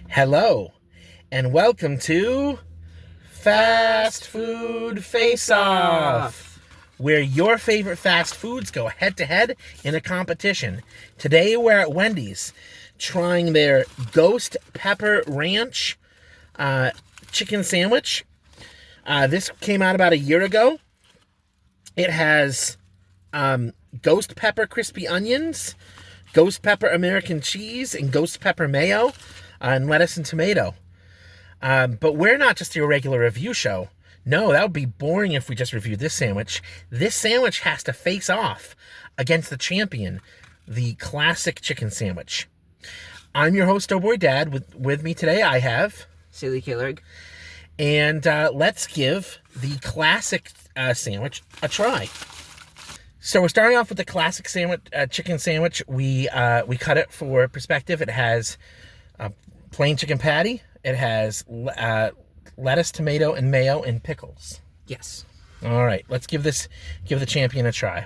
Hello, and welcome to Fast Food Face Off, where your favorite fast foods go head to head in a competition. Today we're at Wendy's trying their Ghost Pepper Ranch chicken sandwich. This came out about a year ago. It has ghost pepper crispy onions, ghost pepper American cheese, and ghost pepper mayo, and lettuce and tomato. But we're not just your regular review show. No, that would be boring if we just reviewed this sandwich. This sandwich has to face off against the champion, the classic chicken sandwich. I'm your host, Oh Boy Dad. With me today, I have Silly Killerg. And let's give the classic sandwich a try. So we're starting off with the classic sandwich, chicken sandwich. We cut it for perspective. It has a plain chicken patty. It has lettuce, tomato, and mayo, and pickles. Yes. All right, let's give the champion a try.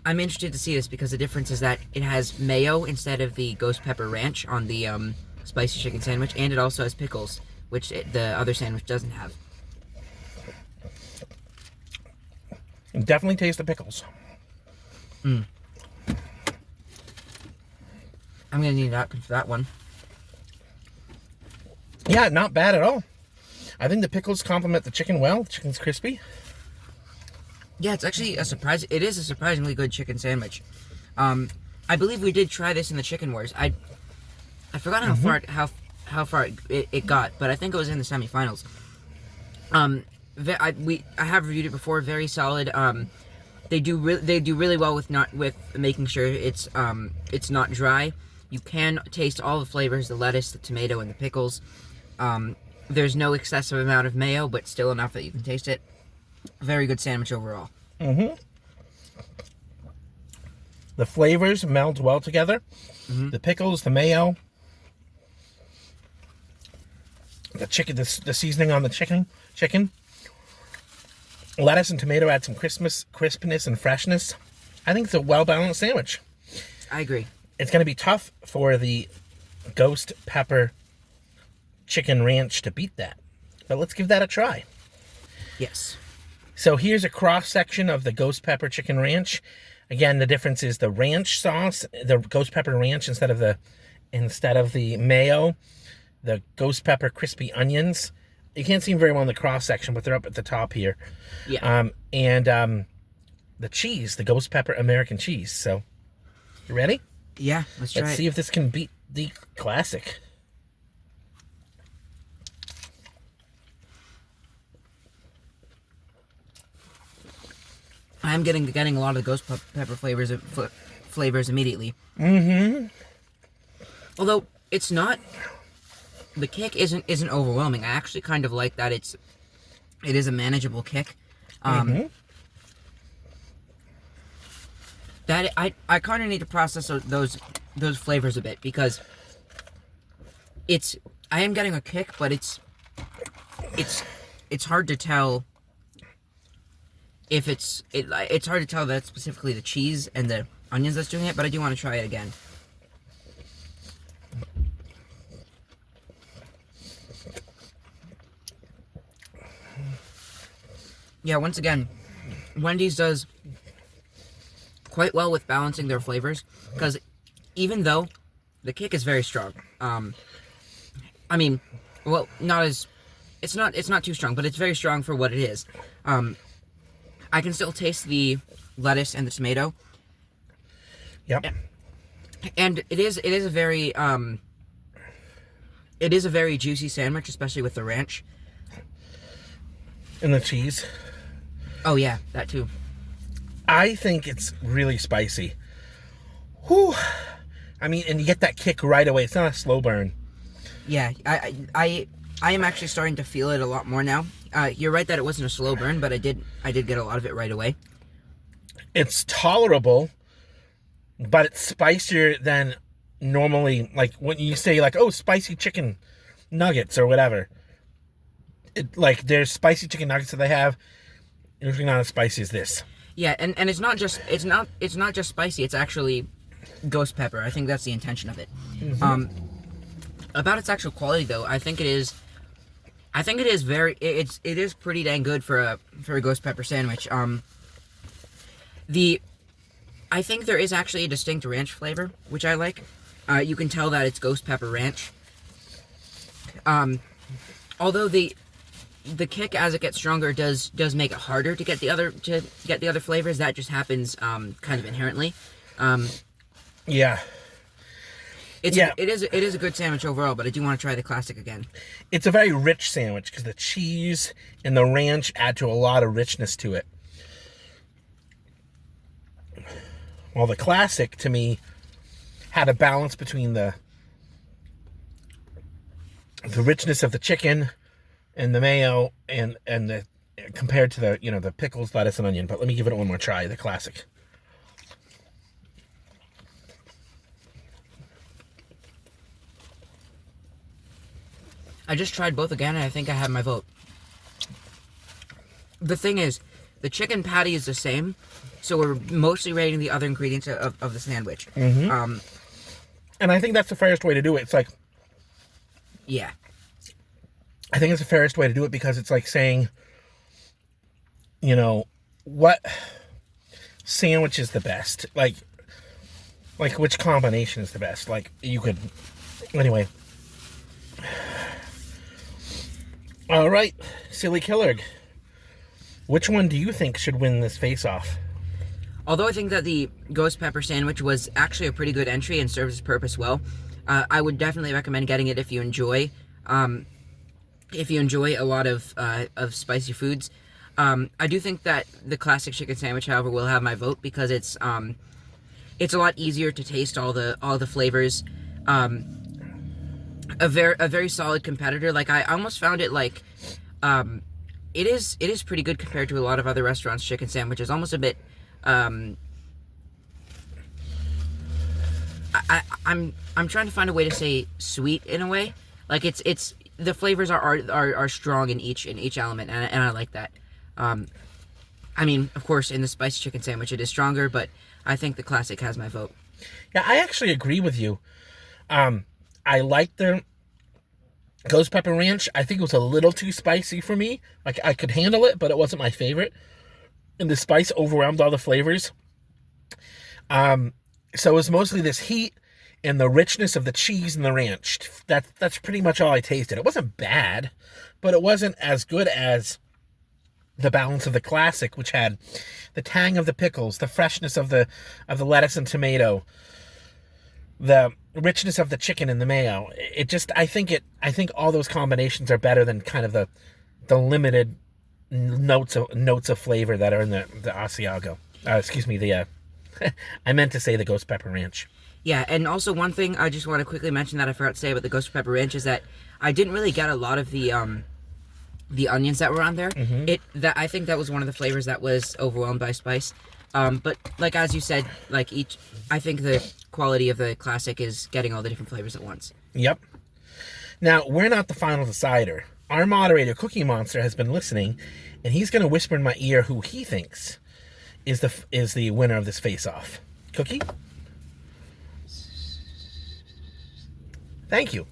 I'm interested to see this because the difference is that it has mayo instead of the ghost pepper ranch on the spicy chicken sandwich, and it also has pickles, which the other sandwich doesn't have. Definitely taste the pickles. I'm gonna need a napkin for that one. Yeah, not bad at all. I think the pickles complement the chicken well. The chicken's crispy. Yeah, it's actually a surprise. It is a surprisingly good chicken sandwich. I believe we did try this in the Chicken Wars. I forgot how far it got, but I think it was in the semifinals. I have reviewed it before. Very solid. They do really well with making sure it's not dry. You can taste all the flavors: the lettuce, the tomato, and the pickles. There's no excessive amount of mayo, but still enough that you can taste it. Very good sandwich overall. The flavors meld well together. The pickles, the mayo, the chicken, the seasoning on the chicken. Lettuce and tomato add some crispness and freshness. I think it's a well-balanced sandwich. I agree. It's going to be tough for the Ghost Pepper Chicken Ranch to beat that. But let's give that a try. Yes. So here's a cross-section of the Ghost Pepper Chicken Ranch. Again, the difference is the ranch sauce, the Ghost Pepper Ranch instead of the mayo, the Ghost Pepper crispy onions. You can't see them very well in the cross-section, but they're up at the top here. Yeah. The cheese, the Ghost Pepper American cheese. So, you ready? Yeah, let's try it. Let's see if this can beat the classic. I'm getting a lot of the ghost pepper flavors immediately. Although it's not, the kick isn't overwhelming. I actually kind of like that it is a manageable kick. That I kind of need to process those flavors a bit because I am getting a kick, but it's hard to tell. If it's hard to tell that it's specifically the cheese and the onions that's doing it, but I do want to try it again. Yeah, once again, Wendy's does quite well with balancing their flavors, because even though the kick is very strong, it's not too strong, but it's very strong for what it is. I can still taste the lettuce and the tomato. Yep. And it is a very juicy sandwich, especially with the ranch. And the cheese. Oh yeah, that too. I think it's really spicy. Whew. I mean, and you get that kick right away. It's not a slow burn. Yeah, I am actually starting to feel it a lot more now. You're right that it wasn't a slow burn, but I did get a lot of it right away. It's tolerable, but it's spicier than normally. Like when you say spicy chicken nuggets or whatever. There's spicy chicken nuggets that they have. Usually not as spicy as this. Yeah, and it's not just spicy. It's actually ghost pepper. I think that's the intention of it. About its actual quality, though, I think it is pretty dang good for a ghost pepper sandwich. I think there is actually a distinct ranch flavor, which I like. You can tell that it's ghost pepper ranch. Although the kick as it gets stronger does make it harder to get the other flavors. That just happens kind of inherently. Yeah. It is a good sandwich overall, but I do want to try the classic again. It's a very rich sandwich because the cheese and the ranch add to a lot of richness to it. While the classic, to me, had a balance between the richness of the chicken and the mayo and the compared to the pickles, lettuce, and onion. But let me give it one more try. The classic. I just tried both again, and I think I have my vote. The thing is, the chicken patty is the same, so we're mostly rating the other ingredients of the sandwich. Mm-hmm. And I think that's the fairest way to do it. It's like... Yeah. I think it's the fairest way to do it because it's like saying, what sandwich is the best? Like which combination is the best? Like, you could... Anyway... All right, Silly Killerg. Which one do you think should win this face-off? Although I think that the ghost pepper sandwich was actually a pretty good entry and serves its purpose well, I would definitely recommend getting it if you enjoy a lot of spicy foods. I do think that the classic chicken sandwich, however, will have my vote because it's a lot easier to taste all the flavors. A very solid competitor. Like, I almost found it like it is pretty good compared to a lot of other restaurants' chicken sandwiches. Almost a bit I'm trying to find a way to say sweet in a way. Like, it's the flavors are strong in each element, and I like that. I mean, of course, in the spicy chicken sandwich it is stronger, but I think the classic has my vote. Yeah, I actually agree with you. I like the ghost pepper ranch. I think it was a little too spicy for me. Like, I could handle it, but it wasn't my favorite. And the spice overwhelmed all the flavors. So it was mostly this heat and the richness of the cheese and the ranch. That's pretty much all I tasted. It wasn't bad, but it wasn't as good as the balance of the classic, which had the tang of the pickles, the freshness of the lettuce and tomato, the richness of the chicken and the mayo. I think all those combinations are better than kind of the limited notes of flavor that are in the Asiago. I meant to say the ghost pepper ranch. Yeah, and also one thing I just want to quickly mention that I forgot to say about the ghost pepper ranch is that I didn't really get a lot of the onions that were on there. Mm-hmm. I think that was one of the flavors that was overwhelmed by spice. But like, as you said, I think the quality of the classic is getting all the different flavors at once. Yep. Now, we're not the final decider. Our moderator, Cookie Monster, has been listening, and he's going to whisper in my ear who he thinks is the winner of this face-off. Cookie? Thank you.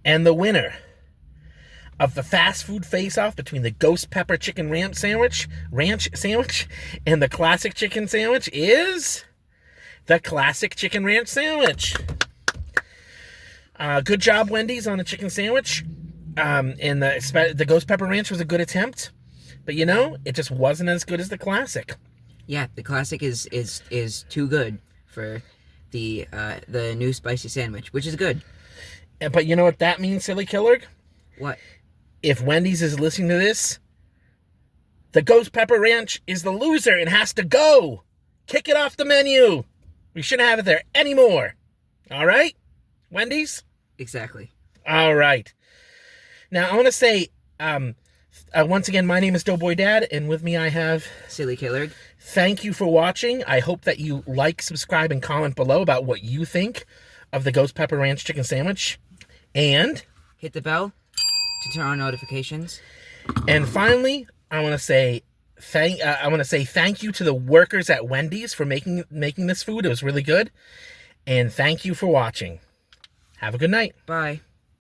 And the winner of the fast food face-off between the ghost pepper chicken ranch sandwich and the classic chicken sandwich is the classic chicken ranch sandwich. Good job, Wendy's, on the chicken sandwich. And the ghost pepper ranch was a good attempt, but it just wasn't as good as the classic. Yeah, the classic is too good for the new spicy sandwich, which is good. But you know what that means, Silly Killer? What? If Wendy's is listening to this, the ghost pepper ranch is the loser and has to go. Kick it off the menu. We shouldn't have it there anymore. All right, Wendy's? Exactly. All right. Now, I want to say, once again, my name is Doughboy Dad, and with me I have... Silly Killer. Thank you for watching. I hope that you like, subscribe, and comment below about what you think of the Ghost Pepper Ranch Chicken Sandwich. And... hit the bell to turn on notifications. And finally, I want to say thank you to the workers at Wendy's for making this food. It was really good. And thank you for watching. Have a good night. Bye.